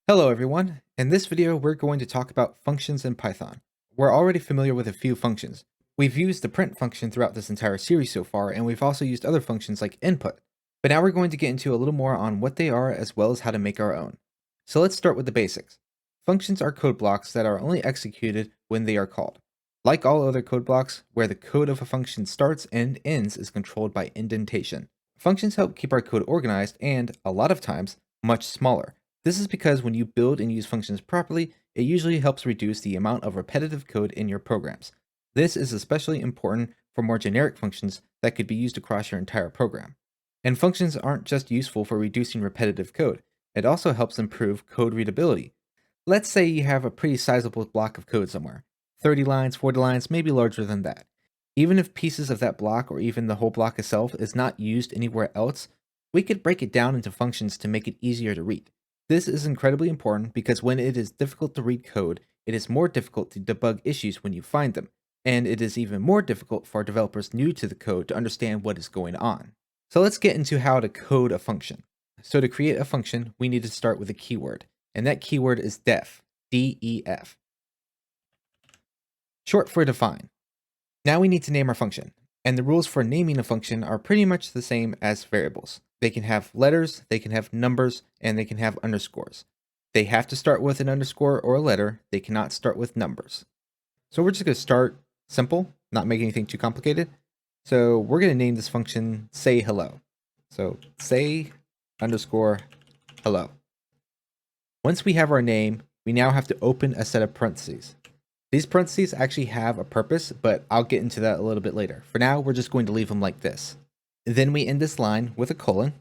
Hello everyone. In this video, we're going to talk about functions in Python. We're already familiar with a few functions. We've used the print function throughout this entire series so far, and we've also used other functions like input. But now we're going to get into a little more on what they are as well as how to make our own. So let's start with the basics. Functions are code blocks that are only executed when they are called. Like all other code blocks, where the code of a function starts and ends is controlled by indentation. Functions help keep our code organized and, a lot of times, much smaller. This is because when you build and use functions properly, it usually helps reduce the amount of repetitive code in your programs. This is especially important for more generic functions that could be used across your entire program. And functions aren't just useful for reducing repetitive code, it also helps improve code readability. Let's say you have a pretty sizable block of code somewhere, 30 lines, 40 lines, maybe larger than that. Even if pieces of that block or even the whole block itself is not used anywhere else, we could break it down into functions to make it easier to read. This is incredibly important because when it is difficult to read code, it is more difficult to debug issues when you find them, and it is even more difficult for developers new to the code to understand what is going on. So let's get into how to code a function. So to create a function, we need to start with a keyword, and that keyword is def, D-E-F, short for define. Now we need to name our function, and the rules for naming a function are pretty much the same as variables. They can have letters, they can have numbers, and they can have underscores. They have to start with an underscore or a letter. They cannot start with numbers. So we're just going to start simple, not make anything too complicated. So we're going to name this function say hello. So say underscore hello. Once we have our name, we now have to open a set of parentheses. These parentheses actually have a purpose, but I'll get into that a little bit later. For now, we're just going to leave them like this. Then we end this line with a colon,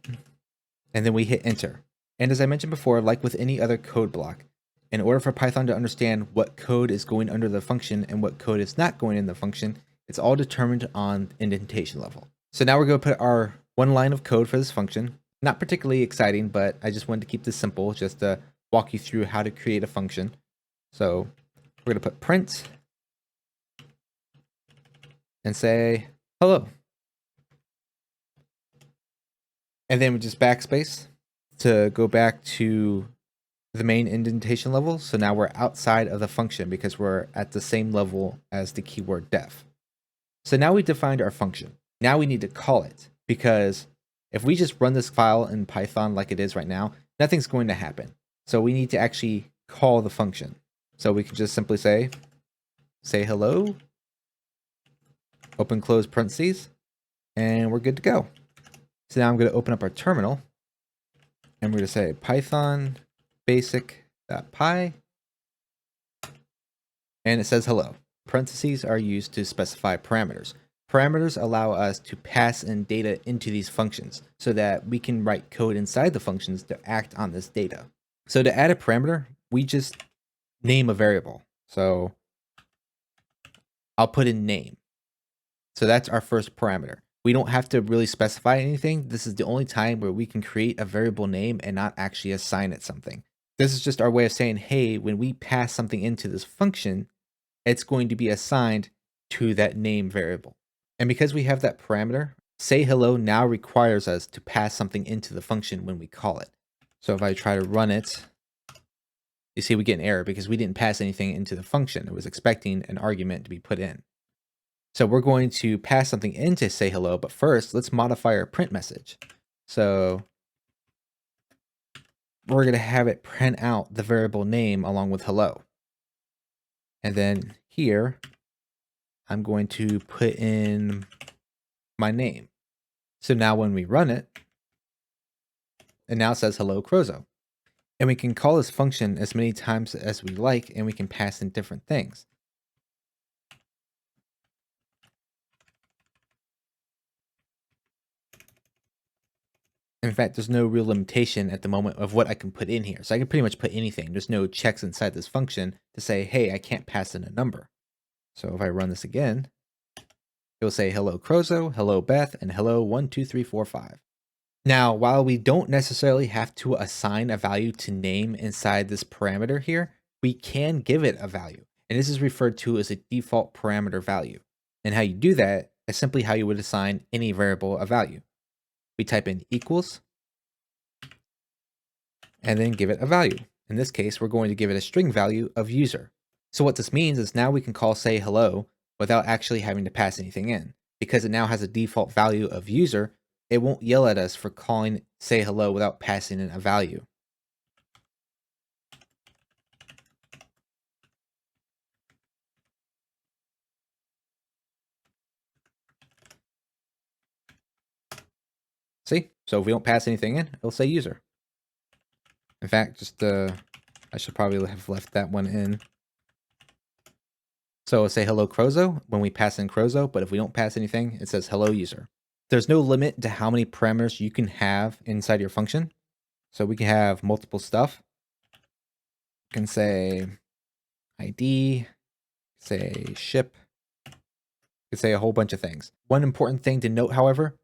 and then we hit enter. And as I mentioned before, like with any other code block, in order for Python to understand what code is going under the function and what code is not going in the function, it's all determined on indentation level. So now we're going to put our one line of code for this function. Not particularly exciting, but I just wanted to keep this simple just to walk you through how to create a function. So we're going to put print and say hello. And then we just backspace to go back to the main indentation level. So now we're outside of the function because we're at the same level as the keyword def. So now we defined our function. Now we need to call it, because if we just run this file in Python like it is right now, nothing's going to happen. So we need to actually call the function. So we can just simply say hello, open close parentheses, and we're good to go. So now I'm going to open up our terminal, and we're going to say python basic.py, and it says hello. Parentheses are used to specify parameters. Parameters allow us to pass in data into these functions so that we can write code inside the functions to act on this data. So to add a parameter, we just name a variable. So I'll put in name. So that's our first parameter. We don't have to really specify anything. This is the only time where we can create a variable name and not actually assign it something. This is just our way of saying, hey, when we pass something into this function, it's going to be assigned to that name variable. And because we have that parameter, say hello now requires us to pass something into the function when we call it. So if I try to run it, you see we get an error because we didn't pass anything into the function. It was expecting an argument to be put in. So we're going to pass something in to say hello, but first let's modify our print message. So we're going to have it print out the variable name along with hello. And then here, I'm going to put in my name. So now when we run it, it now says hello Crozo. And we can call this function as many times as we like, and we can pass in different things. In fact, there's no real limitation at the moment of what I can put in here. So I can pretty much put anything. There's no checks inside this function to say, hey, I can't pass in a number. So if I run this again, it will say hello Crozo, hello Beth, and hello 1, 2, 3, 4, 5. Now, while we don't necessarily have to assign a value to name inside this parameter here, we can give it a value. And this is referred to as a default parameter value. And how you do that is simply how you would assign any variable a value. We type in equals, and then give it a value. In this case, we're going to give it a string value of user. So what this means is now we can call say hello without actually having to pass anything in. Because it now has a default value of user, it won't yell at us for calling say hello without passing in a value. See? So if we don't pass anything in, it'll say user. In fact, I should probably have left that one in. So it'll say hello Crozo when we pass in Crozo, but if we don't pass anything, it says hello user. There's no limit to how many parameters you can have inside your function. So we can have multiple stuff. We can say ID, say ship, we can say a whole bunch of things. One important thing to note, however,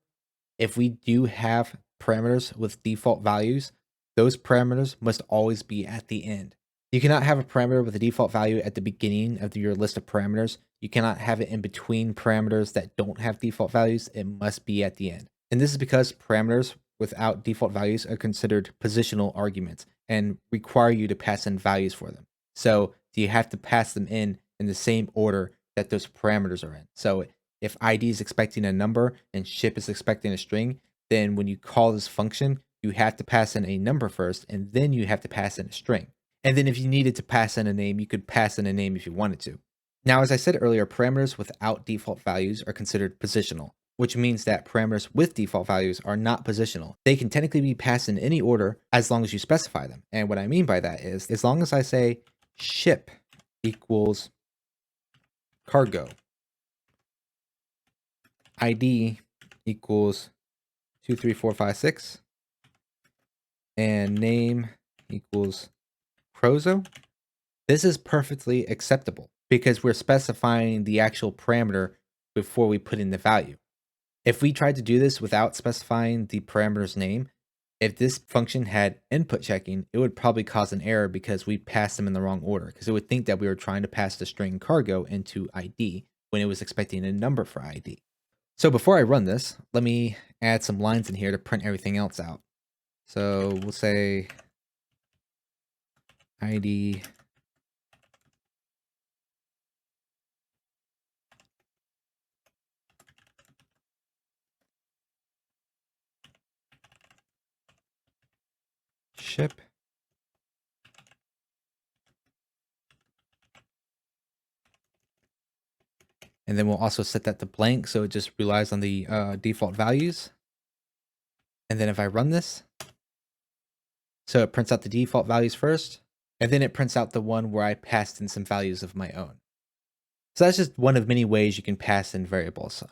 if we do have parameters with default values, those parameters must always be at the end. You cannot have a parameter with a default value at the beginning of your list of parameters. You cannot have it in between parameters that don't have default values. It must be at the end. And this is because parameters without default values are considered positional arguments and require you to pass in values for them. So you have to pass them in the same order that those parameters are in. So if ID is expecting a number and ship is expecting a string, then when you call this function, you have to pass in a number first, and then you have to pass in a string. And then if you needed to pass in a name, you could pass in a name if you wanted to. Now, as I said earlier, parameters without default values are considered positional, which means that parameters with default values are not positional. They can technically be passed in any order as long as you specify them. And what I mean by that is, as long as I say ship equals cargo, ID equals 23456, and name equals Crozo, this is perfectly acceptable because we're specifying the actual parameter before we put in the value. If we tried to do this without specifying the parameter's name, if this function had input checking, it would probably cause an error because we passed them in the wrong order, because it would think that we were trying to pass the string cargo into ID when it was expecting a number for ID. So before I run this, let me add some lines in here to print everything else out. So we'll say ID ship and then we'll also set that to blank so it just relies on the default values. And then if I run this, so it prints out the default values first, and then it prints out the one where I passed in some values of my own. So that's just one of many ways you can pass in variables.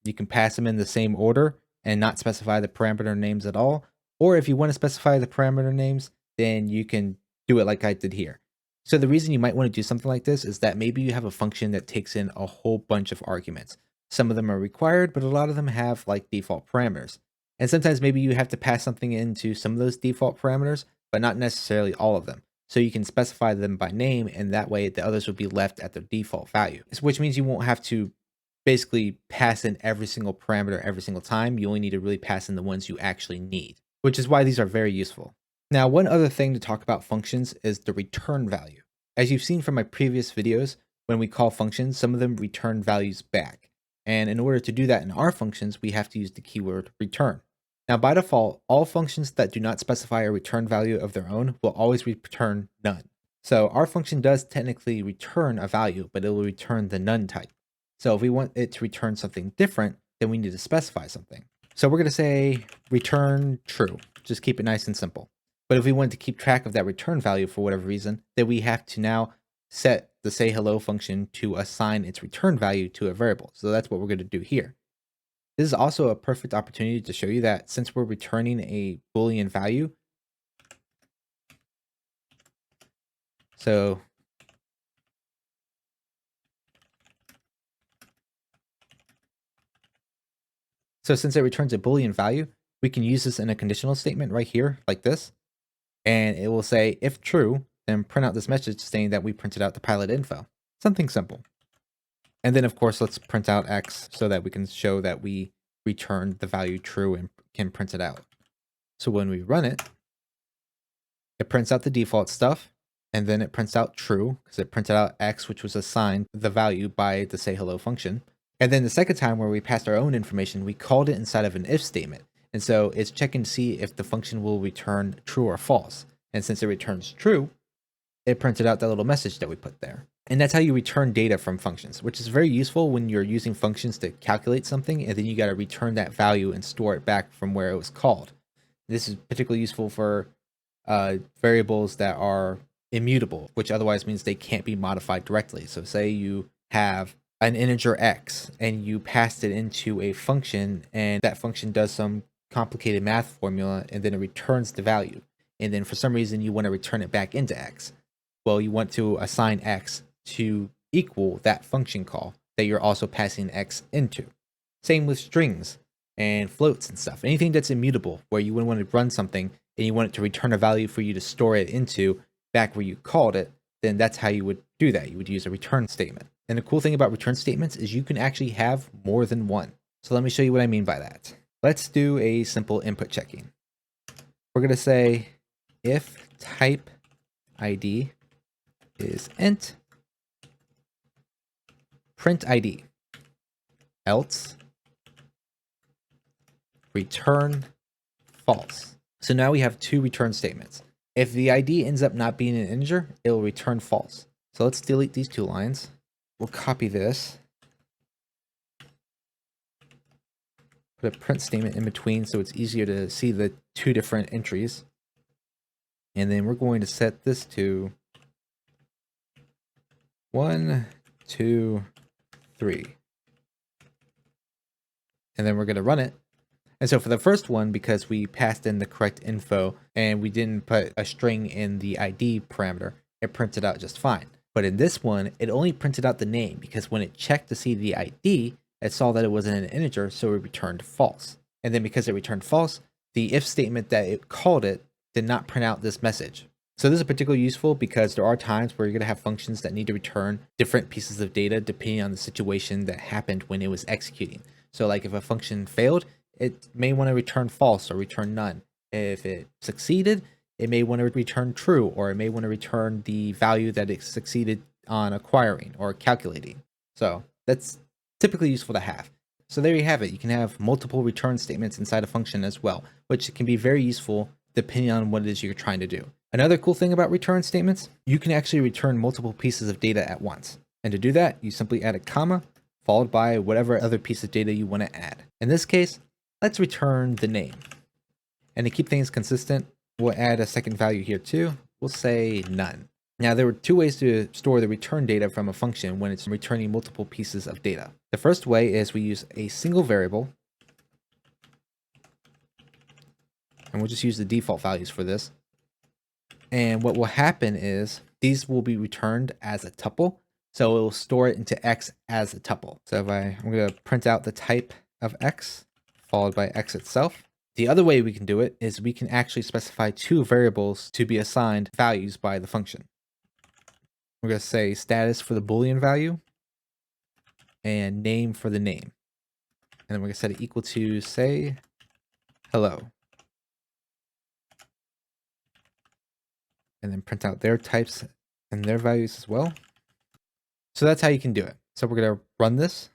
You can pass them in the same order and not specify the parameter names at all. Or if you want to specify the parameter names, then you can do it like I did here. So the reason you might want to do something like this is that maybe you have a function that takes in a whole bunch of arguments. Some of them are required, but a lot of them have like default parameters. And sometimes maybe you have to pass something into some of those default parameters, but not necessarily all of them. So you can specify them by name, and that way the others will be left at their default value, which means you won't have to basically pass in every single parameter every single time. You only need to really pass in the ones you actually need, which is why these are very useful. Now, one other thing to talk about functions is the return value. As you've seen from my previous videos, when we call functions, some of them return values back. And in order to do that in our functions, we have to use the keyword return. Now, by default, all functions that do not specify a return value of their own will always return none. So our function does technically return a value, but it will return the none type. So if we want it to return something different, then we need to specify something. So we're going to say return true. Just keep it nice and simple. But if we want to keep track of that return value for whatever reason, then we have to now set the say hello function to assign its return value to a variable. So that's what we're going to do here. This is also a perfect opportunity to show you that since we're returning a Boolean value, so since it returns a Boolean value, we can use this in a conditional statement right here, like this, and it will say, if true, then print out this message saying that we printed out the pilot info. Something simple. And then, of course, let's print out X so that we can show that we returned the value true and can print it out. So when we run it, It prints out the default stuff, and then it prints out true because it printed out X, which was assigned the value by the say hello function. And then the second time where we passed our own information, we called it inside of an if statement. And so it's checking to see if the function will return true or false. And since it returns true, it printed out that little message that we put there. And that's how you return data from functions, which is very useful when you're using functions to calculate something, and then you got to return that value and store it back from where it was called. This is particularly useful for variables that are immutable, which otherwise means they can't be modified directly. So say you have an integer x and you passed it into a function, and that function does some complicated math formula, and then it returns the value. And then for some reason you want to return it back into x. Well, you want to assign x to equal that function call that you're also passing x into. Same with strings and floats and stuff. Anything that's immutable, where you wouldn't want to run something and you want it to return a value for you to store it into back where you called it, then that's how you would do that. You would use a return statement. And the cool thing about return statements is you can actually have more than one. So let me show you what I mean by that. Let's do a simple input checking. We're going to say if type ID is int, print ID, else return false. So now we have two return statements. If the ID ends up not being an integer, it will return false. So let's delete these two lines. We'll copy this, put a print statement in between so it's easier to see the two different entries. And then we're going to set this to 1, 2, 3. And then we're going to run it. And so for the first one, because we passed in the correct info and we didn't put a string in the ID parameter, it printed out just fine. But in this one, it only printed out the name because when it checked to see the ID, it saw that it wasn't an integer, so it returned false. And then because it returned false, the if statement that it called it did not print out this message. So this is particularly useful because there are times where you're going to have functions that need to return different pieces of data depending on the situation that happened when it was executing. So like if a function failed, it may want to return false or return none. If it succeeded, it may want to return true, or it may want to return the value that it succeeded on acquiring or calculating. So that's typically useful to have. So there you have it. You can have multiple return statements inside a function as well, which can be very useful depending on what it is you're trying to do. Another cool thing about return statements, you can actually return multiple pieces of data at once. And to do that, you simply add a comma followed by whatever other piece of data you want to add. In this case, let's return the name. And to keep things consistent, we'll add a second value here too. We'll say none. Now there were two ways to store the return data from a function when it's returning multiple pieces of data. The first way is we use a single variable, and we'll just use the default values for this. And what will happen is these will be returned as a tuple. So it will store it into X as a tuple. So if I'm going to print out the type of X followed by X itself. The other way we can do it is we can actually specify two variables to be assigned values by the function. We're going to say status for the Boolean value and name for the name. And then we're going to set it equal to say hello. And then print out their types and their values as well. So that's how you can do it. So we're going to run this.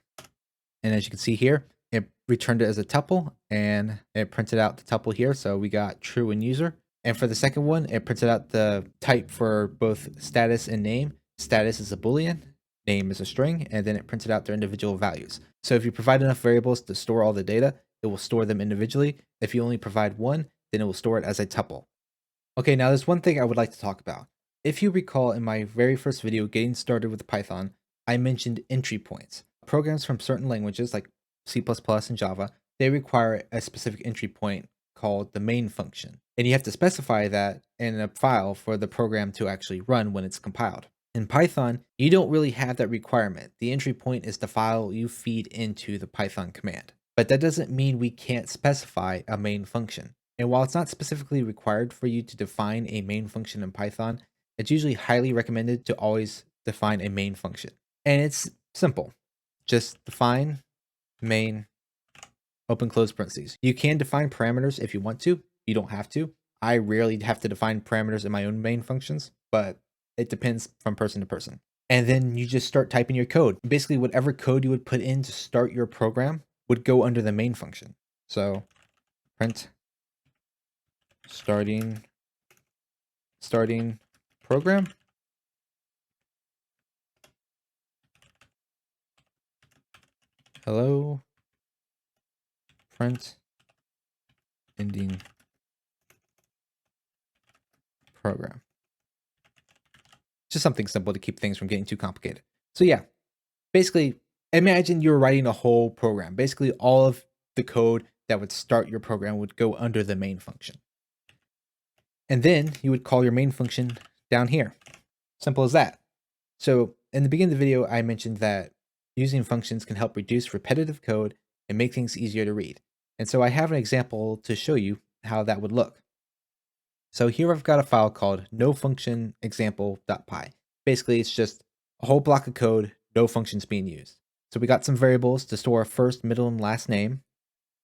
And as you can see here, it returned it as a tuple and it printed out the tuple here. So we got true and user. And for the second one, it printed out the type for both status and name. Status is a Boolean, name is a string, and then it printed out their individual values. So if you provide enough variables to store all the data, it will store them individually. If you only provide one, then it will store it as a tuple. Okay, now there's one thing I would like to talk about. If you recall in my very first video getting started with Python, I mentioned entry points. Programs from certain languages like C++ and Java, they require a specific entry point called the main function. And you have to specify that in a file for the program to actually run when it's compiled. In Python, you don't really have that requirement. The entry point is the file you feed into the Python command. But that doesn't mean we can't specify a main function. And while it's not specifically required for you to define a main function in Python, it's usually highly recommended to always define a main function. And it's simple. Just define main, open close parentheses. You can define parameters if you want to. You don't have to. I rarely have to define parameters in my own main functions, but it depends from person to person. And then you just start typing your code. Basically, whatever code you would put in to start your program would go under the main function. So print starting program. Hello, print ending program. Just something simple to keep things from getting too complicated. So yeah, basically, imagine you're writing a whole program. Basically, all of the code that would start your program would go under the main function. And then you would call your main function down here. Simple as that. So in the beginning of the video, I mentioned that using functions can help reduce repetitive code and make things easier to read. And so I have an example to show you how that would look. So here I've got a file called nofunctionexample.py. Basically, it's just a whole block of code, no functions being used. So we got some variables to store our first, middle, and last name.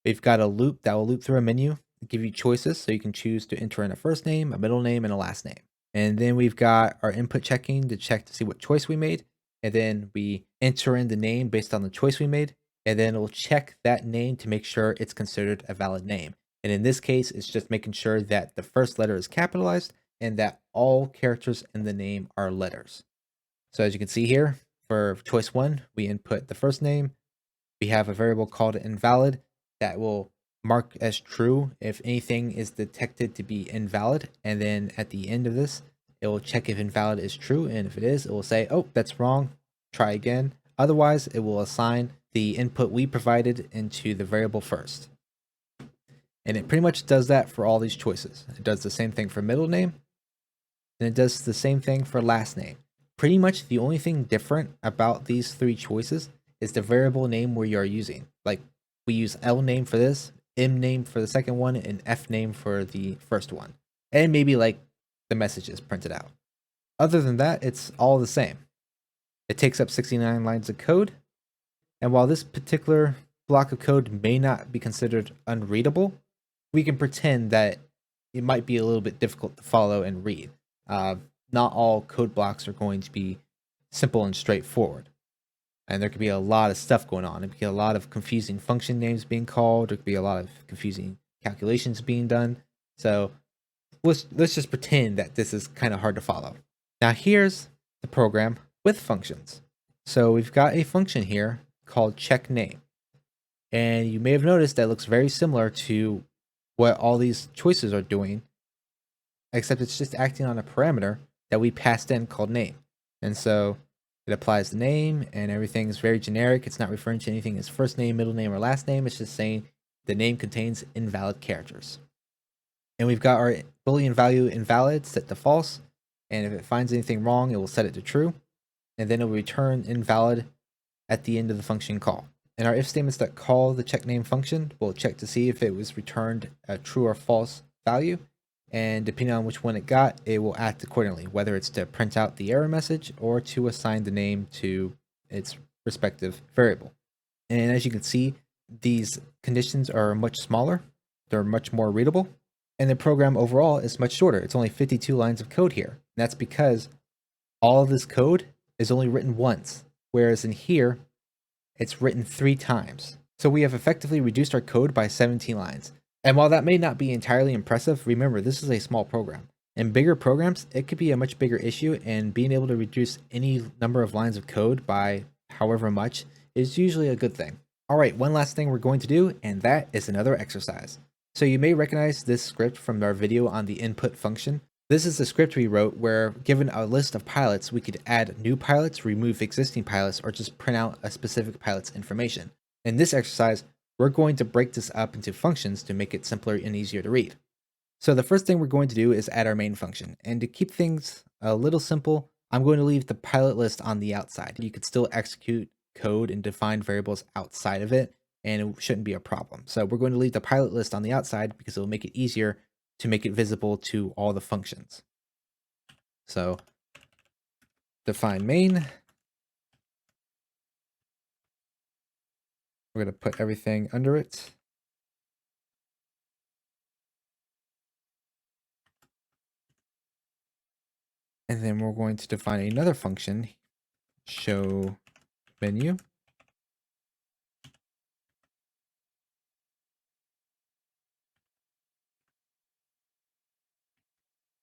We've got a loop that will loop through a menu, give you choices so you can choose to enter in a first name, a middle name, and a last name. And then we've got our input checking to check to see what choice we made. And then we enter in the name based on the choice we made. And then it'll check that name to make sure it's considered a valid name. And in this case, it's just making sure that the first letter is capitalized and that all characters in the name are letters. So as you can see here, for choice 1, we input the first name. We have a variable called invalid that will mark as true if anything is detected to be invalid. And then at the end of this, it will check if invalid is true. And if it is, it will say, oh, that's wrong. Try again. Otherwise, it will assign the input we provided into the variable first. And it pretty much does that for all these choices. It does the same thing for middle name. And it does the same thing for last name. Pretty much the only thing different about these 3 choices is the variable name we are using. Like we use L name for this, M name for the second one, and F name for the first one. And maybe like the messages printed out. Other than that, it's all the same. It takes up 69 lines of code. And while this particular block of code may not be considered unreadable, we can pretend that it might be a little bit difficult to follow and read. Not all code blocks are going to be simple and straightforward. And there could be a lot of stuff going on. There could be a lot of confusing function names being called. There could be a lot of confusing calculations being done. So let's just pretend that this is kind of hard to follow. Now here's the program with functions. So we've got a function here called check name. And you may have noticed that looks very similar to what all these choices are doing, except it's just acting on a parameter that we passed in called name. And so it applies the name and everything is very generic. It's not referring to anything as first name, middle name, or last name. It's just saying the name contains invalid characters. And we've got our Boolean value invalid set to false. And if it finds anything wrong, it will set it to true. And then it will return invalid at the end of the function call. And our if statements that call the check name function will check to see if it was returned a true or false value. And depending on which one it got, it will act accordingly, whether it's to print out the error message or to assign the name to its respective variable. And as you can see, these conditions are much smaller. They're much more readable. And the program overall is much shorter. It's only 52 lines of code here. And that's because all of this code is only written once, whereas in here, it's written 3 times. So we have effectively reduced our code by 17 lines. And while that may not be entirely impressive, remember this is a small program. In bigger programs, it could be a much bigger issue, and being able to reduce any number of lines of code by however much is usually a good thing. Alright, one last thing we're going to do, and that is another exercise. So you may recognize this script from our video on the input function. This is the script we wrote where, given a list of pilots, we could add new pilots, remove existing pilots, or just print out a specific pilot's information. In this exercise, we're going to break this up into functions to make it simpler and easier to read. So the first thing we're going to do is add our main function. And to keep things a little simple, I'm going to leave the pilot list on the outside. You could still execute code and define variables outside of it, and it shouldn't be a problem. So we're going to leave the pilot list on the outside because it will make it easier to make it visible to all the functions. So define main. We're going to put everything under it. And then we're going to define another function, show menu.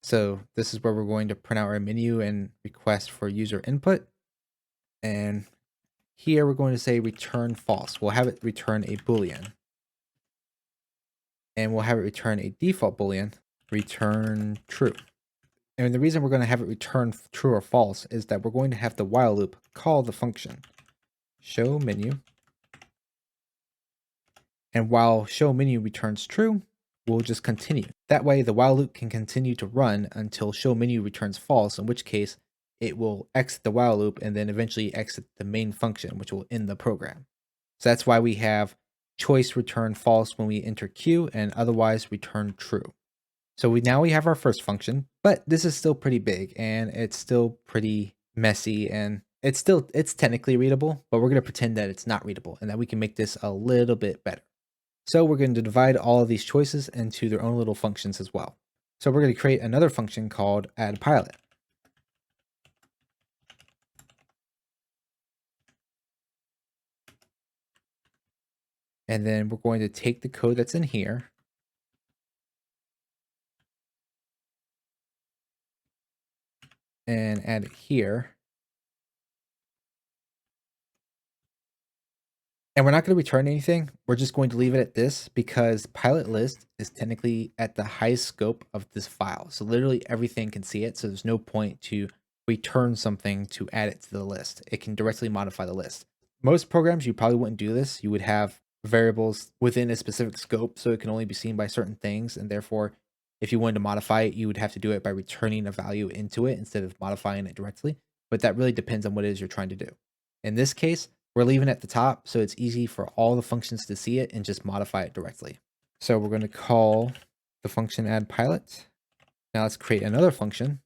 So this is where we're going to print out our menu and request for user input. And here we're going to say return false. We'll have it return a Boolean. And we'll have it return a default Boolean, return true. And the reason we're going to have it return true or false is that we're going to have the while loop call the function show menu. And while show menu returns true, we'll just continue. That way the while loop can continue to run until show menu returns false, in which case it will exit the while loop and then eventually exit the main function, which will end the program. So that's why we have choice return false when we enter Q and otherwise return true. So now we have our first function, but this is still pretty big and it's still pretty messy and it's technically readable, but we're going to pretend that it's not readable and that we can make this a little bit better. So we're going to divide all of these choices into their own little functions as well. So we're going to create another function called add pilot. And then we're going to take the code that's in here and add it here. And we're not going to return anything. We're just going to leave it at this because pilot list is technically at the highest scope of this file. So literally everything can see it. So there's no point to return something to add it to the list. It can directly modify the list. Most programs, you probably wouldn't do this. You would have variables within a specific scope, so it can only be seen by certain things. And therefore, if you wanted to modify it, you would have to do it by returning a value into it instead of modifying it directly. But that really depends on what it is you're trying to do. In this case, we're leaving it at the top, so it's easy for all the functions to see it and just modify it directly. So we're going to call the function add pilot. Now let's create another function.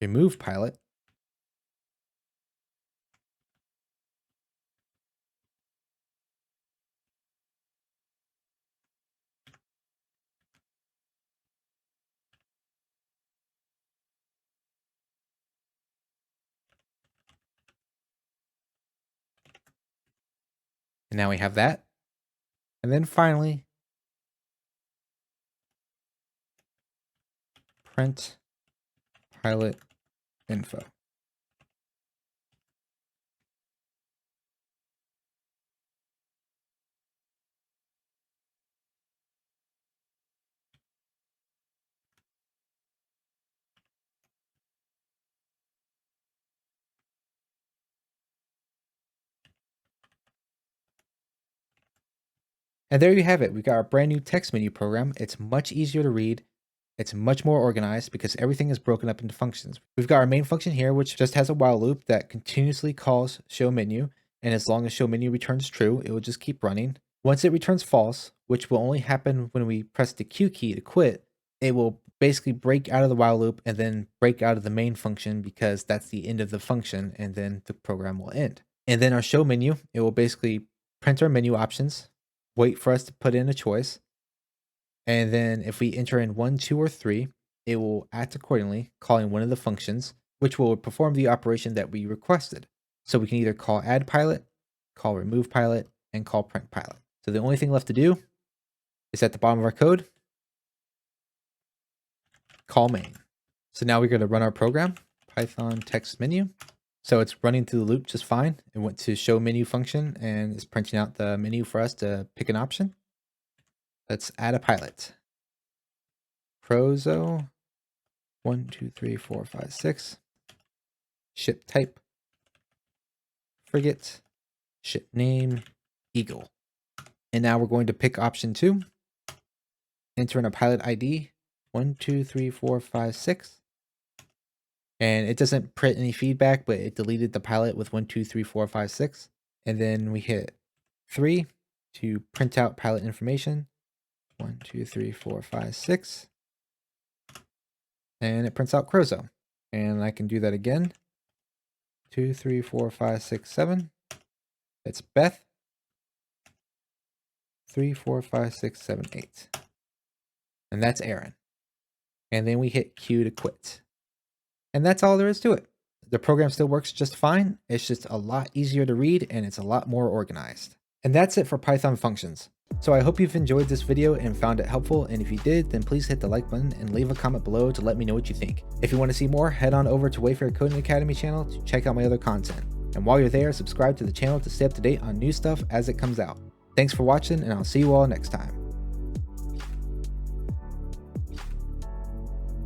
Remove pilot. And now we have that. And then finally, print pilot info. And there you have it. We got our brand new text menu program. It's much easier to read. It's much more organized because everything is broken up into functions. We've got our main function here, which just has a while loop that continuously calls show menu. And as long as show menu returns true, it will just keep running. Once it returns false, which will only happen when we press the Q key to quit, it will basically break out of the while loop and then break out of the main function because that's the end of the function and then the program will end. And then our show menu, it will basically print our menu options, wait for us to put in a choice. And then if we enter in 1, 2, or 3, it will act accordingly, calling one of the functions, which will perform the operation that we requested. So we can either call add pilot, call remove pilot, and call print pilot. So the only thing left to do is at the bottom of our code, call main. So now we're going to run our program, Python text menu. So it's running through the loop just fine. It went to show menu function and it's printing out the menu for us to pick an option. Let's add a pilot. Prozo 1, 2, 3, 4, 5, 6. Ship type frigate. Ship name Eagle. And now we're going to pick option 2. Enter in a pilot ID 1, 2, 3, 4, 5, 6. And it doesn't print any feedback, but it deleted the pilot with 1, 2, 3, 4, 5, 6. And then we hit 3 to print out pilot information. 1, 2, 3, 4, 5, 6. And it prints out Crozo. And I can do that again. 2, 3, 4, 5, 6, 7. It's Beth. 3, 4, 5, 6, 7, 8. and that's Aaron. And then we hit Q to quit. And that's all there is to it. The program still works just fine. It's just a lot easier to read and it's a lot more organized. And that's it for Python functions. So I hope you've enjoyed this video and found it helpful, and if you did, then please hit the like button and leave a comment below to let me know what you think. If you want to see more, head on over to Wayfair Coding Academy channel to check out my other content. And while you're there, subscribe to the channel to stay up to date on new stuff as it comes out. Thanks for watching, and I'll see you all next time.